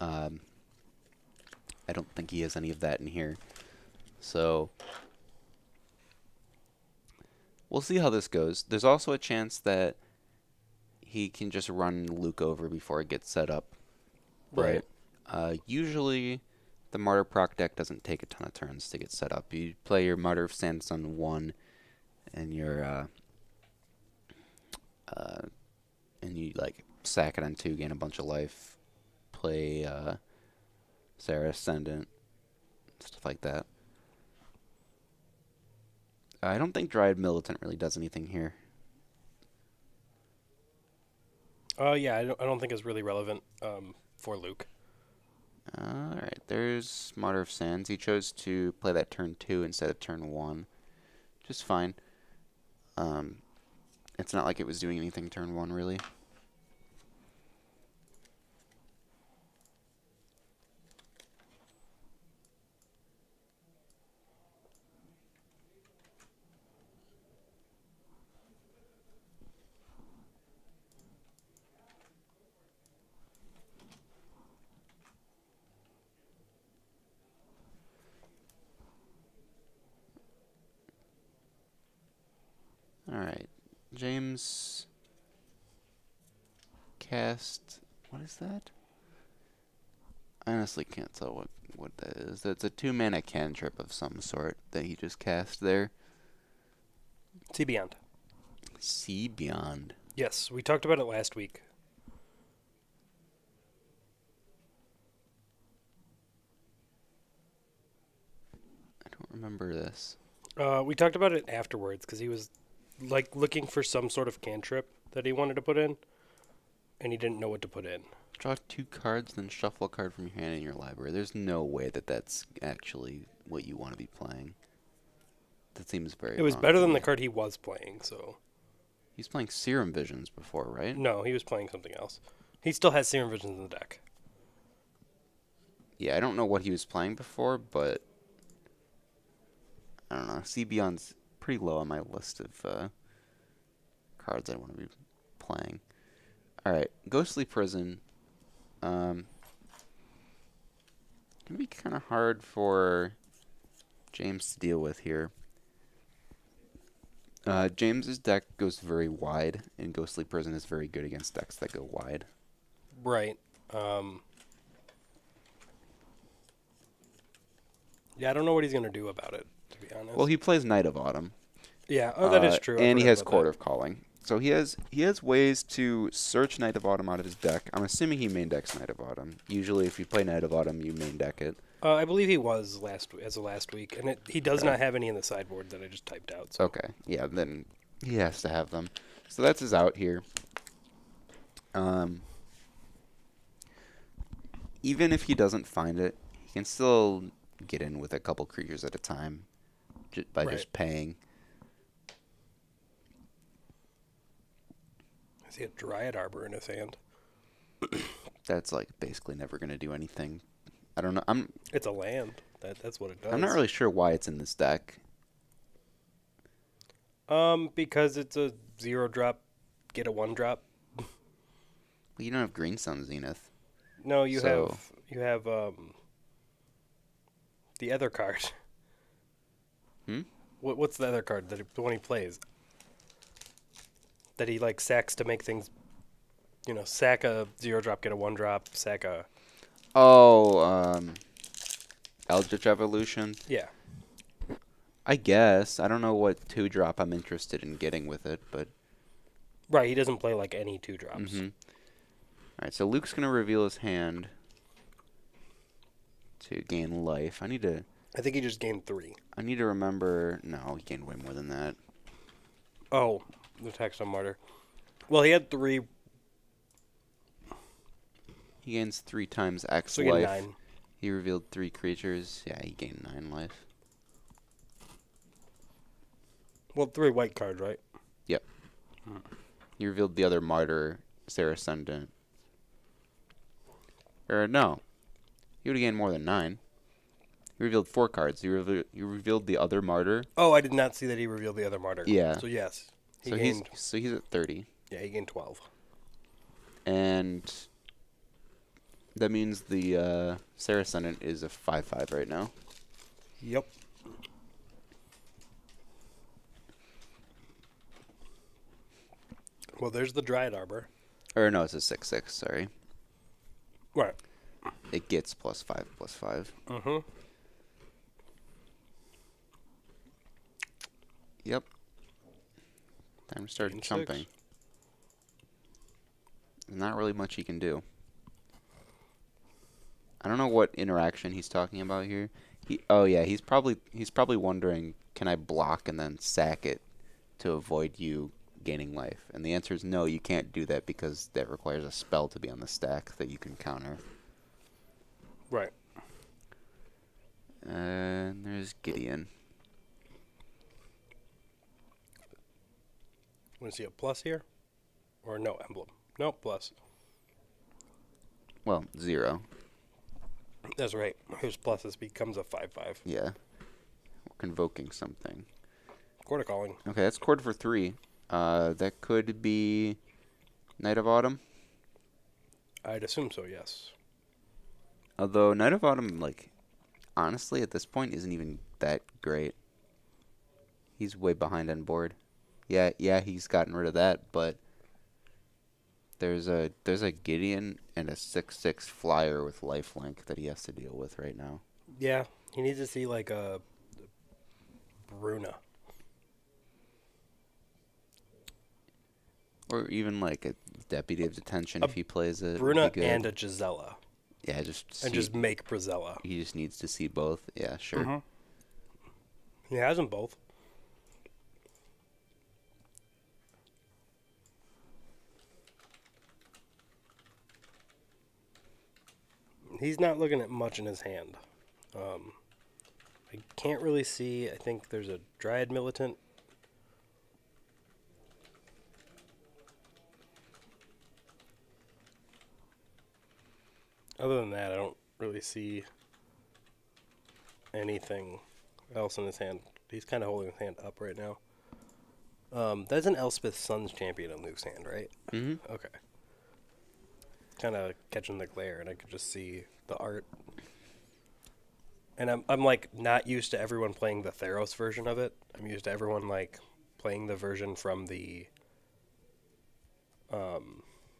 I don't think he has any of that in here. So we'll see how this goes. There's also a chance that he can just run Luke over before it gets set up. Right. Usually, the Martyr proc deck doesn't take a ton of turns to get set up. You play your Martyr of Sands on 1, and and you like sack it on 2, gain a bunch of life. Play Sarah Ascendant, stuff like that. I don't think Dryad Militant really does anything here. Yeah, I don't think it's really relevant for Luke. Alright, there's Martyr of Sands. He chose to play that turn 2 instead of turn 1. Just fine. It's not like it was doing anything turn 1, really. Alright, James cast, what is that? I honestly can't tell what that is. That's a 2-mana cantrip of some sort that he just cast there. See Beyond. See Beyond. Yes, we talked about it last week. I don't remember this. We talked about it afterwards because he was like looking for some sort of cantrip that he wanted to put in, and he didn't know what to put in. Draw 2 cards, then shuffle a card from your hand in your library. There's no way that that's actually what you want to be playing. That seems very It was wrong better to than me. the card he was playing, so... He's playing Serum Visions before, right? No, he was playing something else. He still has Serum Visions in the deck. Yeah, I don't know what he was playing before, but I don't know. See Beyond's pretty low on my list of cards I want to be playing. Alright, Ghostly Prison. Gonna be kind of hard for James to deal with here. James's deck goes very wide, and Ghostly Prison is very good against decks that go wide. Right. Yeah, I don't know what he's going to do about it, to be honest. Well, he plays Knight of Autumn. Yeah, that is true. And he has Court of Calling. So he has ways to search Knight of Autumn out of his deck. I'm assuming he main decks Knight of Autumn. Usually, if you play Knight of Autumn, you main deck it. I believe he was as of last week, and he does not have any in the sideboard that I just typed out. So. Okay, yeah, then he has to have them. So that's his out here. Even if he doesn't find it, he can still get in with a couple creatures at a time by just paying. Has he a Dryad Arbor in his hand? That's like basically never going to do anything. I don't know. It's a land. That's what it does. I'm not really sure why it's in this deck. Because it's a 0-drop, get a 1-drop. Well, you don't have Green Sun Zenith. No, you have the other card. What's the other card the one he plays? That he like sacks to make things, sack a 0-drop, get a 1-drop, sack a. Oh, Eldritch Evolution. Yeah. I guess. I don't know what 2-drop I'm interested in getting with it, but... Right, he doesn't play like any 2-drops. Mm-hmm. Alright, so Luke's going to reveal his hand to gain life. I think he just gained 3. I need to remember... No, he gained way more than that. Oh, the text on Martyr. Well, he had 3. He gains 3 times X So life. 9. He revealed 3 creatures. Yeah, he gained 9 life. Well, 3 white cards, right? Yep. He revealed the other Martyr, Sarah Ascendant. Or, no. He would have gained more than 9. He revealed 4 cards. He revealed the other Martyr. Oh, I did not see that he revealed the other Martyr. Yeah. So, yes. He's at 30. Yeah, he gained 12. And That means the Sarah Ascendant is a 5/5 right now. Yep. Well, there's the Dryad Arbor. Or no, it's a 6/6. Sorry. Right. It gets +5/+5. Mm-hmm. Yep. Time to start chumping. There's not really much he can do. I don't know what interaction he's talking about here. He's probably wondering, can I block and then sack it to avoid you gaining life? And the answer is no, you can't do that because that requires a spell to be on the stack that you can counter. Right. And there's Gideon. Want to see a plus here? Or no emblem? No, plus. Well, 0. That's right. Whose pluses becomes a 5/5. Yeah. We're convoking something. Quarter calling. Okay, that's cord for 3. That could be Night of Autumn. I'd assume so, yes. Although Night of Autumn, like, honestly, at this point, isn't even that great. He's way behind on board. Yeah, he's gotten rid of that, but there's a Gideon and a 6/6 flyer with lifelink that he has to deal with right now. Yeah, he needs to see like a Bruna. Or even like a Deputy of Detention if he plays it. Bruna and a Gisela. Yeah, just make Brazella. He just needs to see both. Yeah, sure. Mm-hmm. He has them both. He's not looking at much in his hand. I can't really see. I think there's a Dryad Militant. Other than that, I don't really see anything else in his hand. He's kind of holding his hand up right now. That's an Elspeth Suns champion in Luke's hand, right? Mm-hmm. Okay. Kind of catching the glare, and I could just see the art. And I'm like not used to everyone playing the Theros version of it. I'm used to everyone like playing the version from the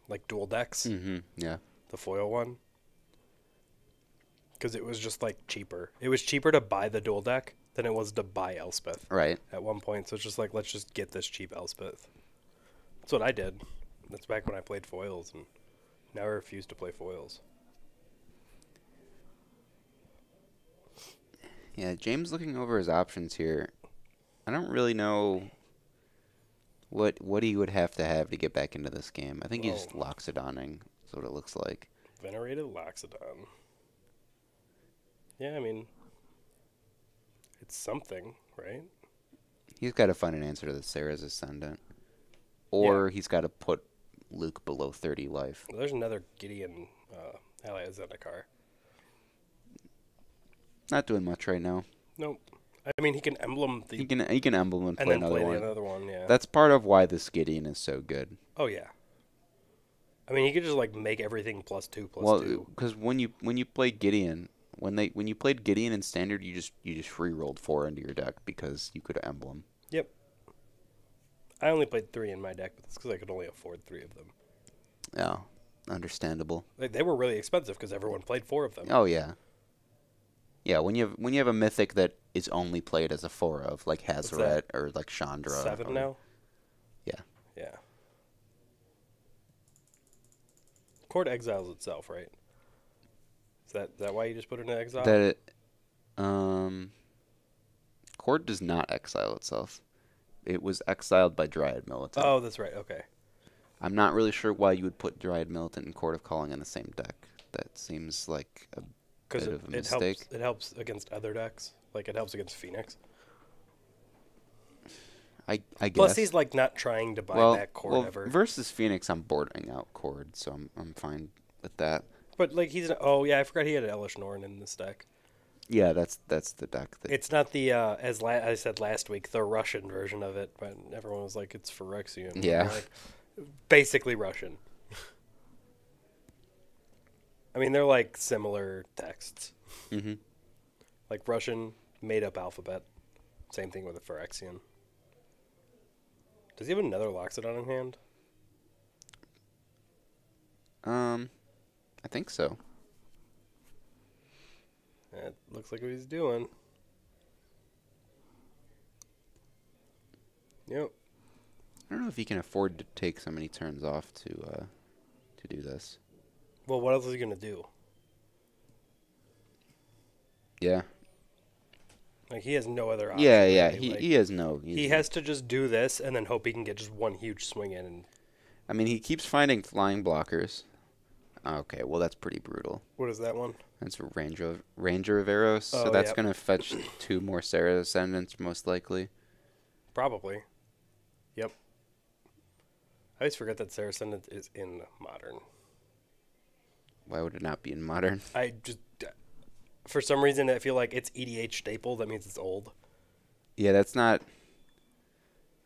like dual decks. Mm-hmm. Yeah. The foil one. Because it was just like cheaper. It was cheaper to buy the dual deck than it was to buy Elspeth. Right. At one point, so it's just like, let's just get this cheap Elspeth. That's what I did. That's back when I played foils, and now I refuse to play foils. Yeah, James looking over his options here. I don't really know what he would have to get back into this game. I think he's just Loxodonning. That's what it looks like. Venerated Loxodon. Yeah, I mean, it's something, right? He's got to find an answer to the Sarah's Ascendant. Or he's got to put Luke below 30 life. Well, there's another Gideon ally Zendikar. Not doing much right now. Nope. I mean, he can emblem the... He can emblem and play another one. Another one, yeah. That's part of why this Gideon is so good. Oh, yeah. I mean, he could just, like, make everything +2/+2. Well, because when you play Gideon... When you played Gideon in Standard, you just free rolled 4 into your deck because you could emblem. Yep. I only played 3 in my deck, but that's because I could only afford 3 of them. Yeah, understandable. They were really expensive because everyone played 4 of them. Oh yeah. Yeah, when you have a mythic that is only played as a 4 of, like Hazoret or like Chandra. 7 now. Yeah. Yeah. Court exiles itself, right? Is that why you just put it in exile? Court does not exile itself. It was exiled by Dryad Militant. Oh, that's right. Okay. I'm not really sure why you would put Dryad Militant and Court of Calling in the same deck. That seems like a bit of a mistake. It helps against other decks. Like, it helps against Phoenix. I guess. Plus, he's, like, not trying to buy back Court ever. Versus Phoenix, I'm boarding out Cord, so I'm fine with that. But, like, he's... Oh, yeah, I forgot he had an Elish Norn in this deck. Yeah, that's the deck. It's not the, as I said last week, the Russian version of it, but everyone was like, it's Phyrexian. Yeah. Like, basically Russian. I mean, they're like similar texts. Mm-hmm. Like Russian, made-up alphabet. Same thing with the Phyrexian. Does he have another Loxodon in hand? I think so. That looks like what he's doing. Yep. I don't know if he can afford to take so many turns off to do this. Well, what else is he going to do? Yeah. Like, he has no other option. Yeah, yeah. Really. He has no. He has to just do this and then hope he can get just one huge swing in. And I mean, he keeps finding flying blockers. Okay, well, that's pretty brutal. what is that one? That's a Ranger of Arrows, so Oh, that's yep. going to fetch 2 more Sarah Ascendants, most likely. Probably. Yep. I always forget that Saracen is in Modern. Why would it not be in Modern? I just, for some reason, I feel like it's EDH staple. That means it's old. Yeah, that's not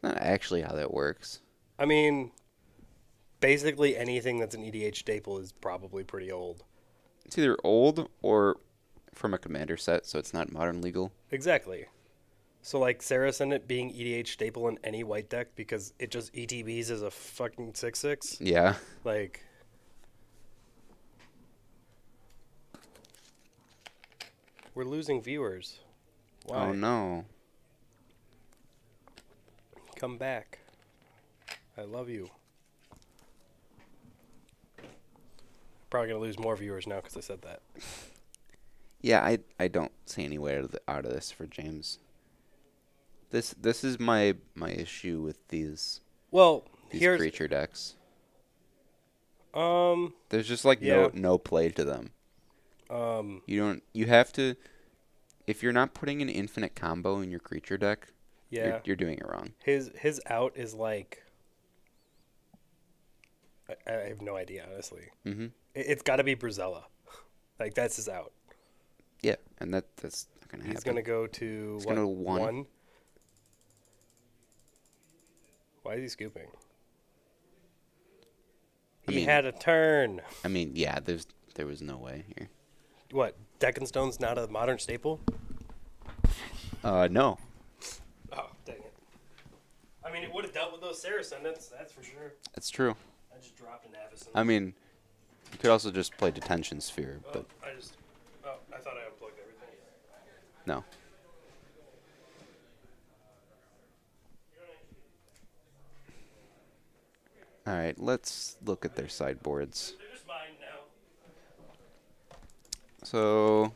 actually how that works. I mean, basically anything that's an EDH staple is probably pretty old. It's either old or from a commander set, so it's not Modern legal. Exactly. So, like, Sarah Ascendant being EDH staple in any white deck because it just ETBs as a fucking 6/6. Yeah. Like, we're losing viewers. Why? Oh, no. Come back. I love you. Probably going to lose more viewers now because I said that. Yeah, I don't see any way out of this for James. This is my issue with these Well, here's creature decks. There's just like yeah. no play to them. You have to, if you're not putting an infinite combo in your creature deck, yeah. you're doing it wrong. His out is like, I have no idea, honestly. Mm-hmm. It's got to be Brazella. Like, that's his out. Yeah, and that's not gonna happen. He's going to go to He's gonna one. Why is he scooping? I He mean- had a turn. I mean, yeah, there was no way here. What? Deckenstone's not a Modern staple? No. Oh, dang it. I mean, it would have dealt with those Sarah Ascendants, that's for sure. That's true. I just dropped an Avacyn. I mean, you could also just play Detention Sphere, but I thought I unplugged everything. no. All right, let's look at their sideboards. They're just mine now. So,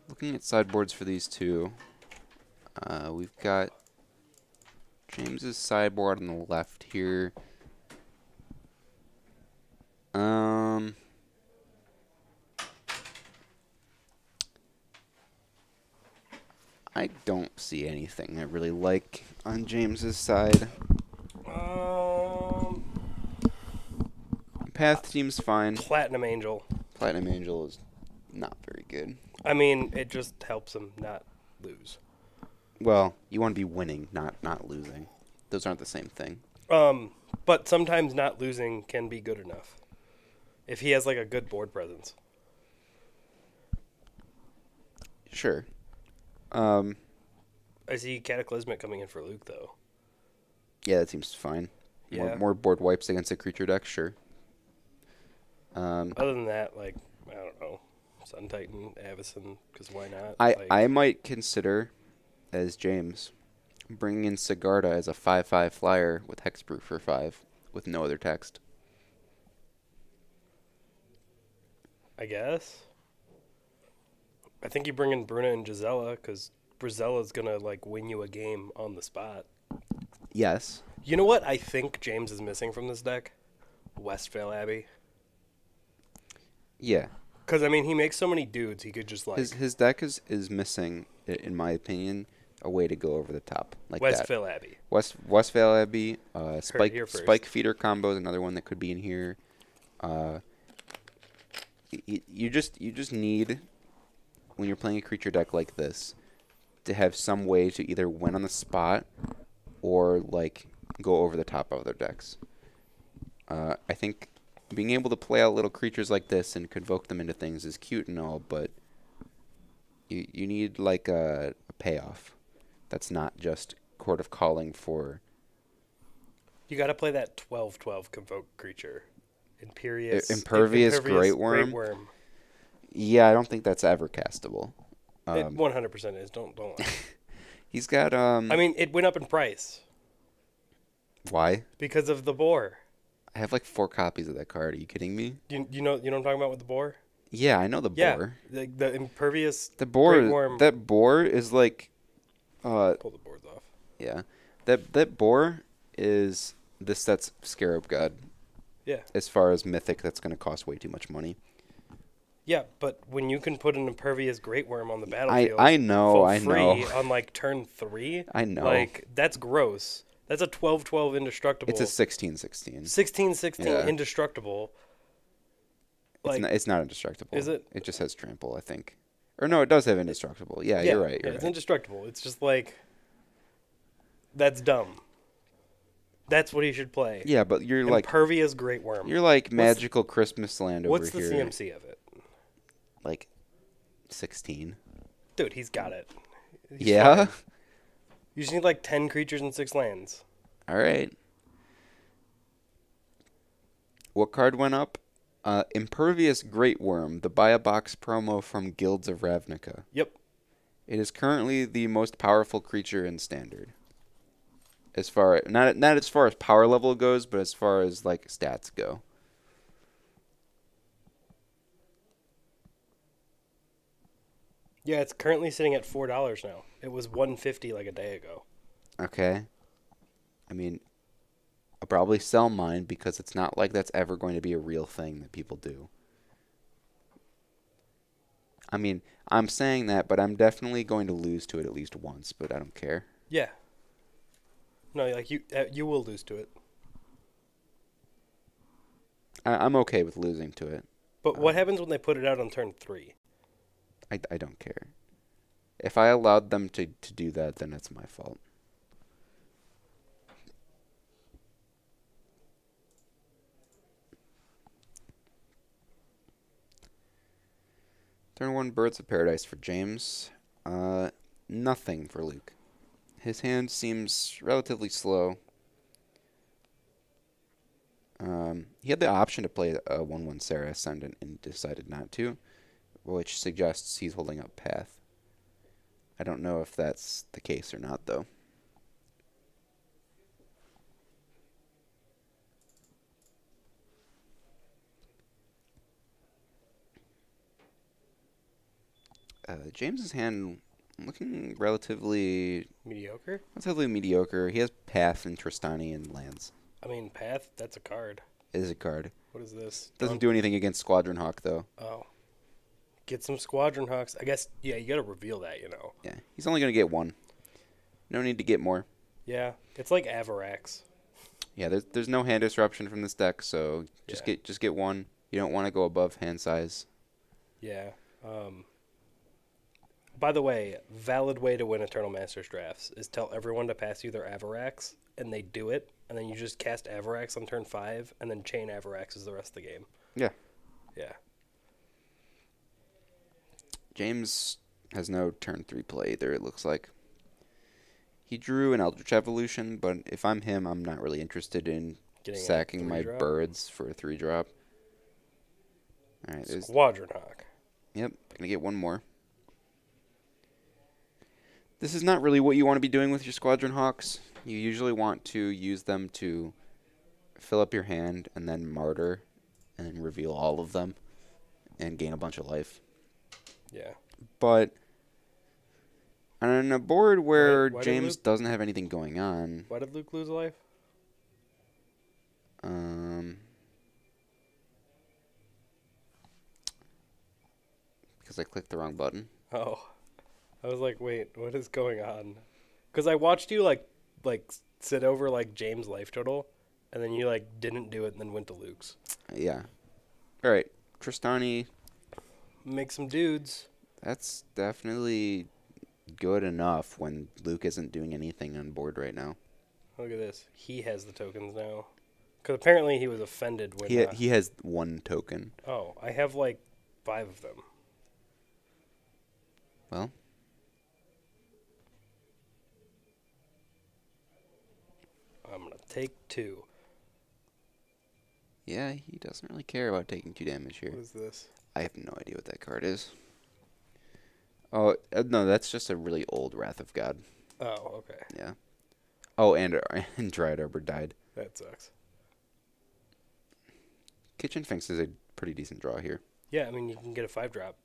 looking at sideboards for these two, we've got James's sideboard on the left here. I don't see anything I really like on James's side. Path seems fine. Platinum Angel. Platinum Angel is not very good. I mean, it just helps him not lose. Well, you want to be winning, not losing. Those aren't the same thing. But sometimes not losing can be good enough. If he has, like, a good board presence. Sure. I see Cataclysmic coming in for Luke, though. Yeah, that seems fine. Yeah. More board wipes against a creature deck, sure. Other than that, like, I don't know. Sun Titan, Avacyn, because why not? I might consider, as James, bringing in Sigarda as a 5/5 flyer with Hexproof for 5 with no other text. I guess. I think you bring in Bruna and Gisela, because Brizella's going to, like, win you a game on the spot. Yes. You know what I think James is missing from this deck? Westvale Abbey. Yeah. Because, I mean, he makes so many dudes, he could just, like... His deck is missing, in my opinion, a way to go over the top. Like Westvale Abbey. Westvale Abbey, here first. Spike Feeder combo is another one that could be in here. You just need, when you're playing a creature deck like this, to have some way to either win on the spot or like go over the top of other decks. I think being able to play out little creatures like this and convoke them into things is cute and all, but you need like a payoff. That's not just Court of Calling for. You got to play that 12/12 Convoke creature. Impervious Great Worm. Yeah, I don't think that's ever castable. It 100% is. Don't. He's got I mean, it went up in price. Why? Because of the boar. I have like 4 copies of that card. Are you kidding me? You know what I'm talking about with the boar? Yeah, I know the boar. The impervious Great Worm. That boar is like Pull the boards off. Yeah. That boar is this set's Scarab God. Yeah. As far as mythic, that's going to cost way too much money. Yeah, but when you can put an impervious Great Worm on the battlefield, I know. on like turn 3, I know. Like that's gross. That's a 12/12 indestructible. It's a 16/16. 16/16 indestructible. Like, it's not indestructible. Is it? It just has trample, I think. Or no, it does have indestructible. Yeah, you're right. It's indestructible. It's just like that's dumb. That's what he should play. Yeah, but you're like impervious Great Worm. You're like magical Christmas land over here. What's the CMC of it? Like 16. Dude, he's got it. He's fine. You just need like 10 creatures and 6 lands. All right. What card went up? Impervious Great Worm, the buy a box promo from Guilds of Ravnica. Yep. It is currently the most powerful creature in Standard. As far not as far as power level goes, but as far as like stats go. Yeah, it's currently sitting at $4 now. It was $150 like a day ago. Okay. I mean, I'll probably sell mine because it's not like that's ever going to be a real thing that people do. I mean, I'm saying that, but I'm definitely going to lose to it at least once, but I don't care. Yeah. No, like you will lose to it. I'm okay with losing to it. But what happens when they put it out on turn 3? I don't care. If I allowed them to do that, then it's my fault. Turn 1 Birds of Paradise for James. Nothing for Luke. His hand seems relatively slow. He had the option to play a 1/1 Sarah Ascendant and decided not to, which suggests he's holding up Path. I don't know if that's the case or not, though. James's hand looking relatively mediocre. He has Path and Tristani and lands. I mean, Path, that's a card. It is a card. What is this? Doesn't do anything against Squadron Hawk, though. Oh. Get some Squadron Hawks. I guess, yeah, you got to reveal that, you know. Yeah, he's only going to get 1. No need to get more. Yeah, it's like Avarax. Yeah, there's no hand disruption from this deck, so just get 1. You don't want to go above hand size. Yeah. By the way, valid way to win Eternal Masters drafts is tell everyone to pass you their Avarax, and they do it, and then you just cast Avarax on turn 5, and then chain Avaraxes the rest of the game. Yeah. Yeah. James has no turn 3 play either, it looks like. He drew an Eldritch Evolution, but if I'm him, I'm not really interested in sacking my birds for a 3-drop. All right, Squadron Hawk. Yep, gonna get 1 more. This is not really what you want to be doing with your Squadron Hawks. You usually want to use them to fill up your hand and then Martyr and then reveal all of them and gain a bunch of life. Yeah. But on a board where James doesn't have anything going on... Why did Luke lose a life? Because I clicked the wrong button. Oh. I was like, wait, what is going on? Because I watched you, like sit over, like, James' life total, and then you, like, didn't do it and then went to Luke's. Yeah. All right. Tristani. Make some dudes. That's definitely good enough when Luke isn't doing anything on board right now. Look at this. He has the tokens now. Because apparently he was offended when... He has 1 token. Oh, I have like 5 of them. Well. I'm going to take 2. Yeah, he doesn't really care about taking 2 damage here. What is this? I have no idea what that card is. Oh, no, that's just a really old Wrath of God. Oh, okay. Yeah. Oh, and Dryad Arbor died. That sucks. Kitchen Finks is a pretty decent draw here. Yeah, I mean, you can get a 5-drop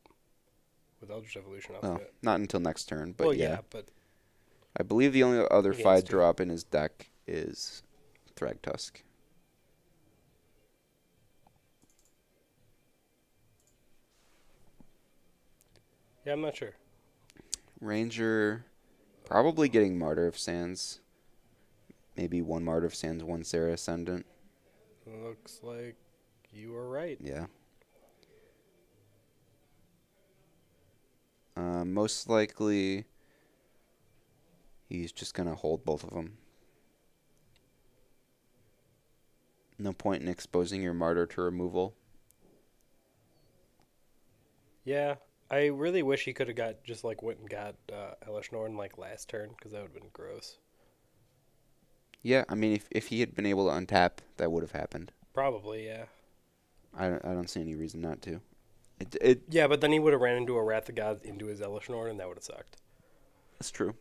with Eldritch Evolution off of it. Not until next turn, but well, yeah. But I believe the only other He gains 5-drop in his deck is Thragtusk. yeah, I'm not sure. Ranger, probably getting Martyr of Sands. Maybe 1 Martyr of Sands, 1 Sarah Ascendant. Looks like you are right. Yeah. Most likely, he's just going to hold both of them. No point in exposing your Martyr to removal. Yeah, I really wish he could have went and got Elish Norn like last turn, because that would have been gross. Yeah, I mean, if he had been able to untap, that would have happened. Probably, yeah. I don't see any reason not to. Yeah, but then he would have ran into a Wrath of God into his Elish Norn, and that would have sucked. That's true.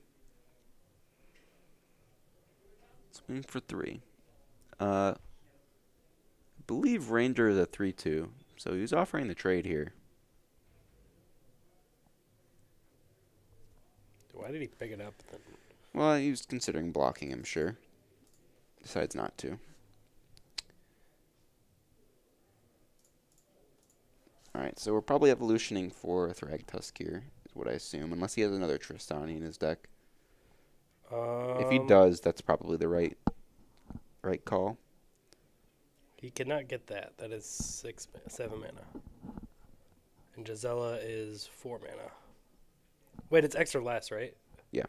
Swing for 3. I believe Ranger is a 3/2, so he's offering the trade here. Why did he pick it up then? Well, he was considering blocking, I'm sure. Decides not to. Alright, so we're probably evolutioning for Thragtusk here, is what I assume, unless he has another Tristani in his deck. If he does, that's probably the right call. He cannot get that. That is 7 mana. And Gisela is 4 mana. Wait, it's extra less, right? Yeah.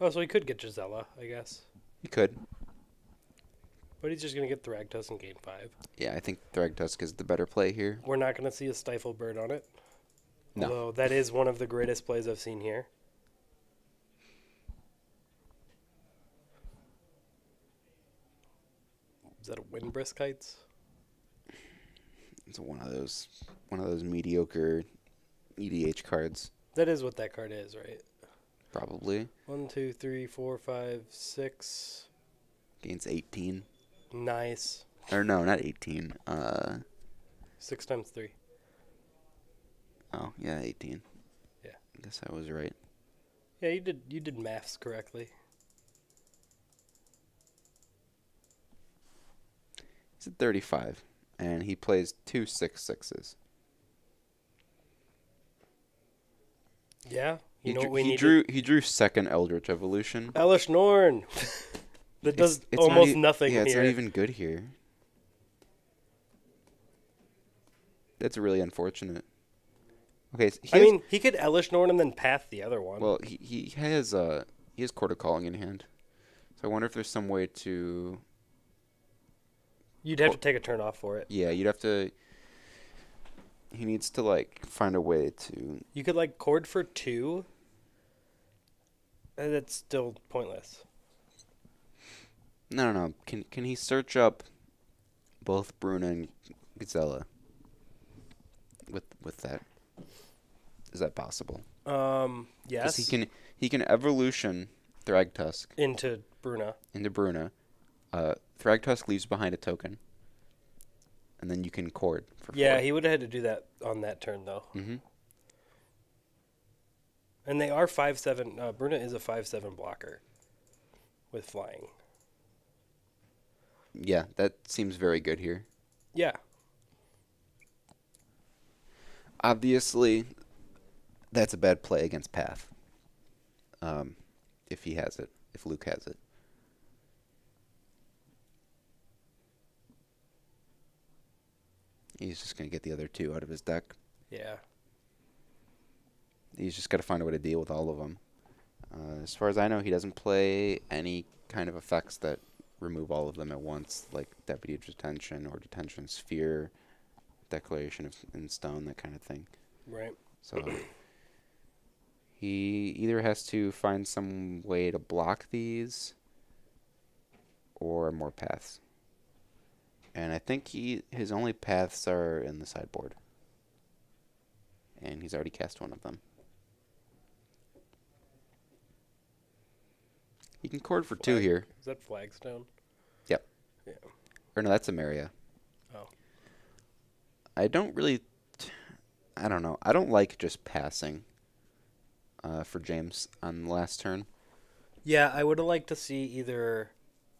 Oh, so he could get Gisela, I guess. He could. But he's just going to get Thragtusk and gain 5. Yeah, I think Thragtusk is the better play here. We're not going to see a Stifle Bird on it. No. Although that is one of the greatest plays I've seen here. Is that a Windbrisk Heights? It's one of those mediocre EDH cards. That is what that card is, right? Probably. 1, 2, 3, 4, 5, 6. Gains 18. Nice. Or no, not 18. 6 times 3. Oh, yeah, 18. Yeah. I guess I was right. Yeah, you did maths correctly. He's at 35, and he plays 2 6/6s. Yeah. He You know what we need? He drew second Eldritch Evolution. Elish Norn. That does It's almost not nothing Yeah, it's here. not even good here. That's really unfortunate. Okay, so I mean, he could Elish Norn and then path the other one. well, he has Court of Calling in hand, so I wonder if there's some way to. You'd have to take a turn off for it. Yeah, you'd have to. He needs to like find a way to. You could like cord for 2. And that's still pointless. No. Can he search up both Bruna and Gazella with that? Is that possible? Yes. He can evolution Thragtusk Into Bruna. into Bruna. Thragtusk leaves behind a token, and then you can cord for 4. Yeah, he would have had to do that on that turn though. Mm-hmm. And they are 5/7. Bruna is a 5/7 blocker with flying. Yeah, that seems very good here. Yeah. Obviously, that's a bad play against Path. If he has it, if Luke has it. He's just going to get the other 2 out of his deck. Yeah. He's just got to find a way to deal with all of them. As far as I know, he doesn't play any kind of effects that remove all of them at once, like Deputy of Detention or Detention Sphere, Declaration in Stone, that kind of thing. Right. So he either has to find some way to block these or more paths. And I think his only paths are in the sideboard. And he's already cast one of them. He can cord for 2 here. Is that Flagstone? Yep. Yeah. Or no, that's Emaria. Oh. I don't know. I don't like just passing for James on the last turn. Yeah, I would have liked to see either...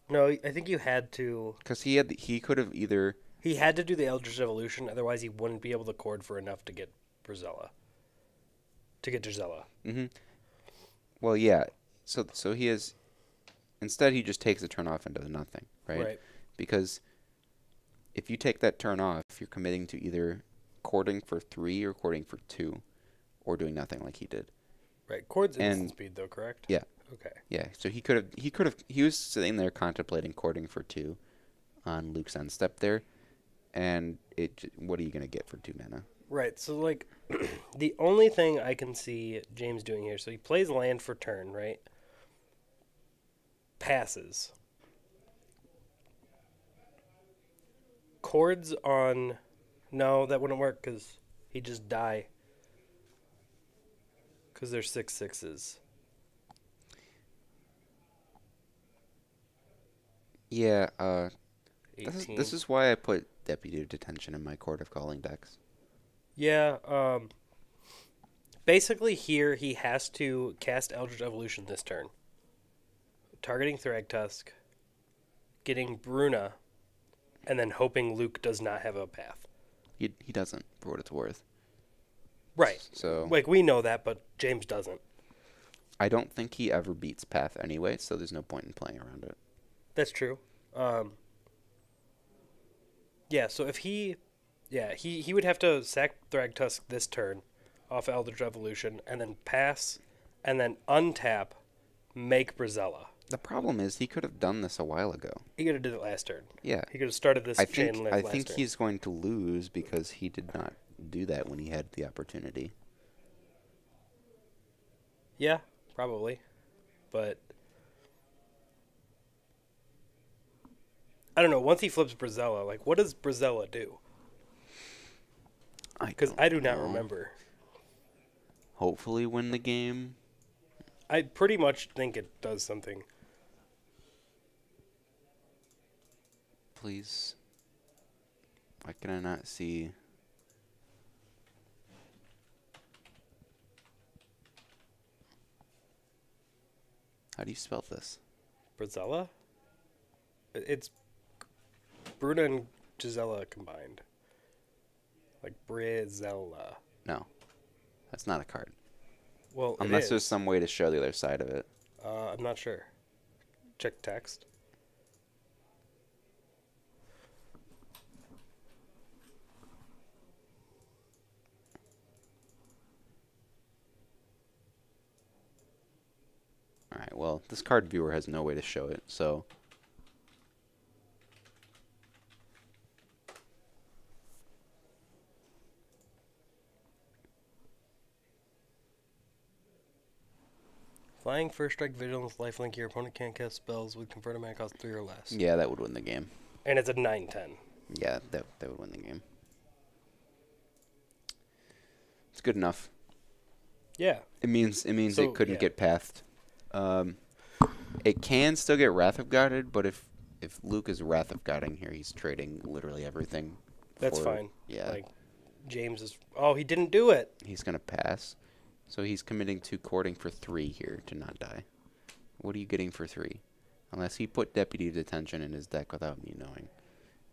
No, I think you had to... Because he could have either... He had to do the Eldritch Evolution, otherwise he wouldn't be able to cord for enough to get Brizella. To get Gisela. Mm-hmm. Well, yeah. So he has... Instead, he just takes a turn off and does nothing, right? Right. Because if you take that turn off, you're committing to either cording for 3 or cording for 2, or doing nothing like he did. Right. Cord's instant speed, though, correct? Yeah. Okay. Yeah. So he was sitting there contemplating cording for 2 on Luke's end step there, and what are you gonna get for 2 mana? Right. So like, the only thing I can see James doing here, so he plays land for turn, right? Passes. Chords on... No, that wouldn't work because he'd just die. Because there's 6/6s. Yeah, 18. this is why I put Deputy of Detention in my Court of Calling decks. Yeah, basically here he has to cast Eldritch Evolution this turn. Targeting Thragtusk, getting Bruna, and then hoping Luke does not have a path. He doesn't, for what it's worth. Right. So like, we know that, but James doesn't. I don't think he ever beats Path anyway, so there's no point in playing around it. That's true. Yeah, so if he would have to sack Thragtusk this turn off Eldritch Evolution, and then pass, and then untap, make Brizella. The problem is he could have done this a while ago. He could have did it last turn. Yeah. He could have started this chain link I last think turn. he's going to lose because he did not do that when he had the opportunity. Yeah, probably. But I don't know. Once he flips Brizella, like, what does Brizella do? Because I do not remember. Hopefully win the game. I pretty much think it does something. Please. Why can I not see? How do you spell this? Brizella? It's Bruna and Gisela combined. Like Brizella. No. That's not a card. Well, unless there's some way to show the other side of it. I'm not sure. Check text. Alright, well, this card viewer has no way to show it, so... Flying, First Strike, Vigilance, Lifelink. Your opponent can't cast spells with convert a mana cost 3 or less. Yeah, that would win the game. And it's a 9/10. Yeah, that would win the game. It's good enough. Yeah. It means So, it couldn't yeah. get pathed. It can still get Wrath of Godded, but if Luke is Wrath of Godding here, he's trading literally everything. That's fine. Yeah. Like, James is... Oh, he didn't do it. He's going to pass. So he's committing to courting for 3 here to not die. What are you getting for 3? Unless he put Deputy of Detention in his deck without me knowing,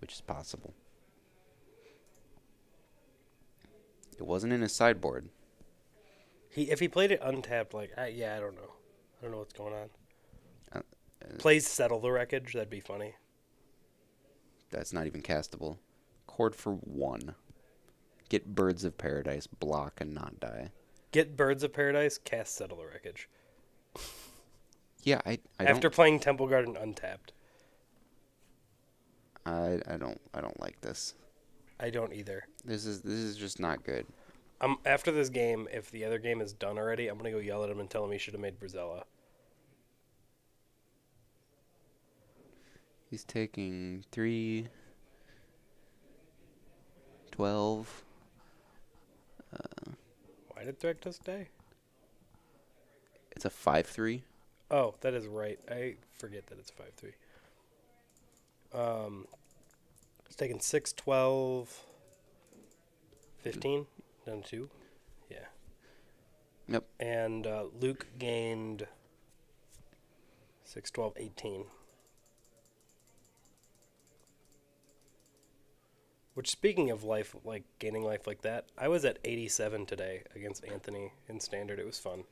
which is possible. It wasn't in his sideboard. If he played it untapped, like, I don't know. I don't know what's going on. Plays Settle the Wreckage, that'd be funny. That's not even castable. Cord for 1. Get Birds of Paradise, block, and not die. Get Birds of Paradise, cast Settle the Wreckage. Yeah, I After don't... playing Temple Garden untapped. I don't like this. I don't either. This is just not good. After this game, if the other game is done already, I'm gonna go yell at him and tell him he should have made Brazella. He's taking 3, 12. Why did Threat stay? It's a 5-3. Oh, that is right. I forget that it's 5-3. It's taken 6, 12, 15, down to 2. Yeah. Yep. And Luke gained 6, 12, 18. Which, speaking of life, like gaining life like that, I was at 87 today against Anthony in Standard. It was fun.